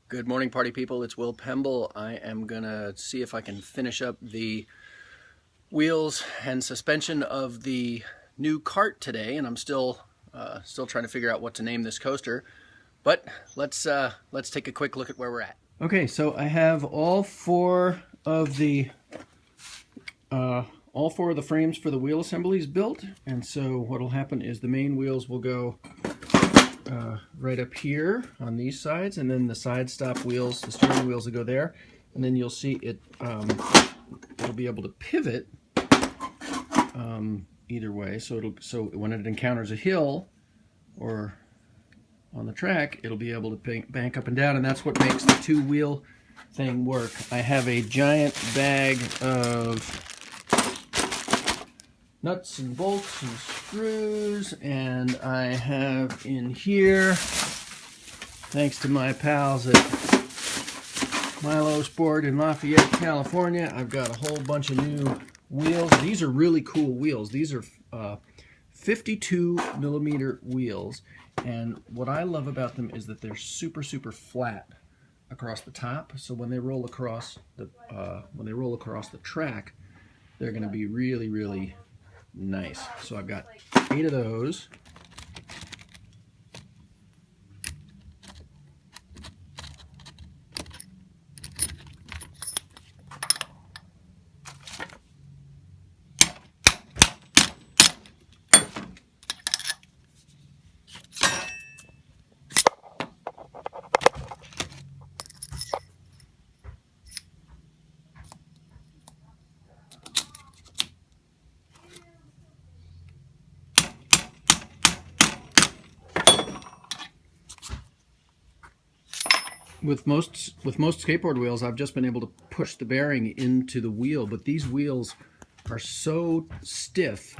Good morning, party people. It's Will Pemble. I am gonna see if I can finish up the wheels and suspension of the new cart today, and I'm still trying to figure out what to name this coaster. But let's take a quick look at where we're at. Okay, so I have all four of the frames for the wheel assemblies built, and so what'll happen is the main wheels will go right up here on these sides, and then the side stop wheels, the steering wheels, will go there, and then you'll see it it'll be able to pivot either way. So when it encounters a hill or on the track, it'll be able to bank up and down, and that's what makes the two wheel thing work. I have a giant bag of nuts and bolts and screws, and I have in here, thanks to my pals at Milo Sport in Lafayette, California, I've got a whole bunch of new wheels. These are really cool wheels. These are 52 millimeter wheels, and what I love about them is that they're super flat across the top. So when they roll across the track, they're going to be really nice. So I've got 8 of those. With most skateboard wheels, I've just been able to push the bearing into the wheel, but these wheels are so stiff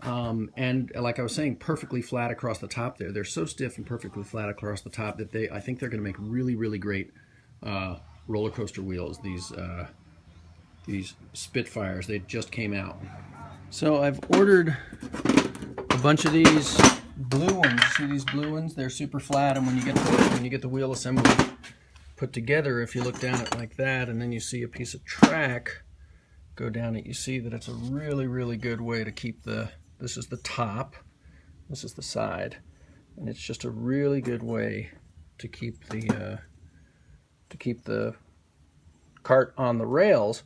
and, like I was saying, perfectly flat across the top there. They're so stiff and perfectly flat across the top that I think they're going to make really great roller coaster wheels. These Spitfires, they just came out. So I've ordered a bunch of these blue ones. See these blue ones? They're super flat, and when you get the wheel assembly put together, if you look down it like that and then you see a piece of track go down it, you see that it's a really good way to keep this is the top, this is the side, and it's just a really good way to keep the cart on the rails.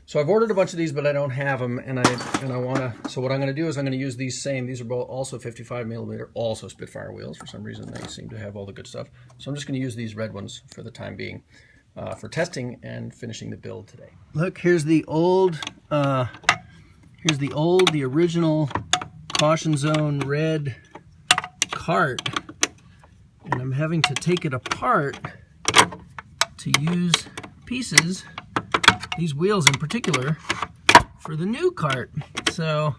So I've ordered a bunch of these, but I don't have them, and I want to. So what I'm going to do is I'm going to use these same. These are both also 55 millimeter, also Spitfire wheels. For some reason, they seem to have all the good stuff. So I'm just going to use these red ones for the time being, for testing and finishing the build today. Look, here's the original Caution Zone red cart, and I'm having to take it apart to use pieces, these wheels in particular, for the new cart. So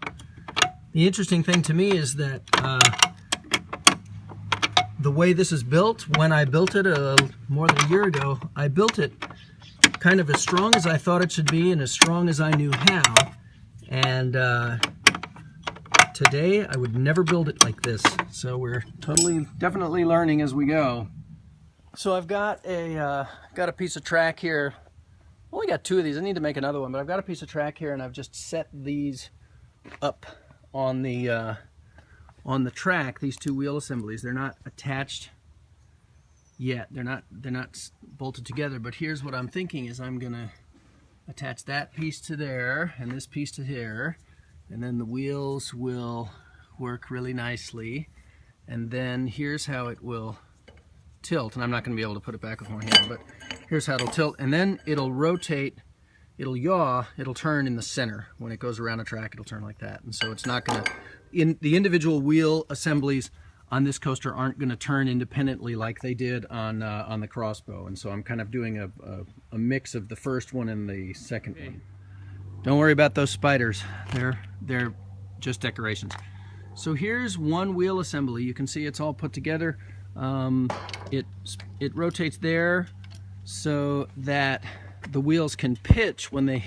the interesting thing to me is that the way this is built, when I built it more than a year ago, I built it kind of as strong as I thought it should be and as strong as I knew how. And today I would never build it like this. So we're definitely learning as we go. So I've got a piece of track here. I've only got 2 of these. I need to make another one, but I've got a piece of track here, and I've just set these up on the track. These 2 wheel assemblies. They're not attached yet. They're not bolted together. But here's what I'm thinking: is I'm gonna attach that piece to there and this piece to here, and then the wheels will work really nicely. And then here's how it will tilt, and I'm not going to be able to put it back with one hand, but here's how it'll tilt, and then it'll rotate, it'll yaw, it'll turn in the center. When it goes around a track, it'll turn like that. And so it's not going to, the individual wheel assemblies on this coaster aren't going to turn independently like they did on the Crossbow. And so I'm kind of doing a mix of the first one and the second one. Don't worry about those spiders. They're just decorations. So here's one wheel assembly. You can see it's all put together. It rotates there so that the wheels can pitch when they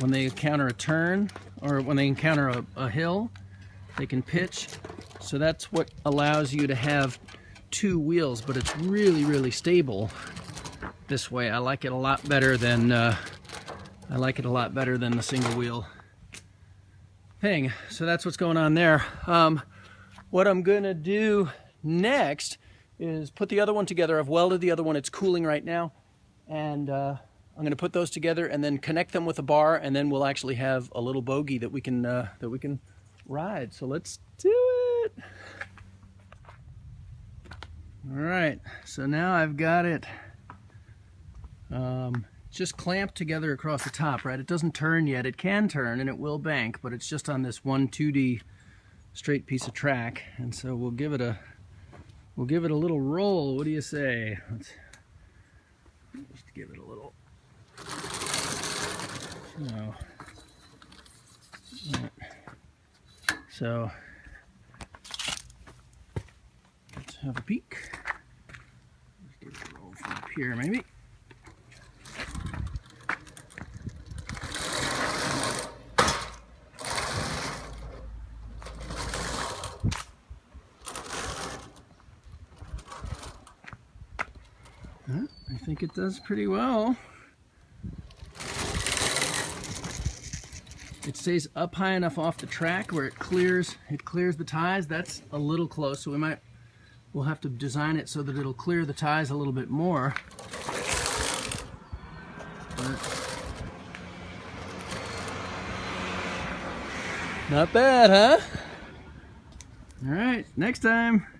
encounter a turn, or when they encounter a hill, they can pitch. So that's what allows you to have two wheels, but it's really, really stable this way. I like it a lot better than the single wheel thing. So that's what's going on there. What I'm gonna do next is put the other one together. I've welded the other one, it's cooling right now, and I'm gonna put those together and then connect them with a bar, and then we'll actually have a little bogie that we can ride. So let's do it. All right, so now I've got it just clamped together across the top, right? It doesn't turn yet. It can turn and it will bank, but it's just on this one 2D straight piece of track. And so we'll give it a little roll. What do you say? Let's just give it a little. So let's have a peek. Let's give it a roll from up here, maybe. I think it does pretty well. It stays up high enough off the track where it clears the ties. That's a little close, so we'll have to design it so that it'll clear the ties a little bit more. Not bad, huh? All right, next time.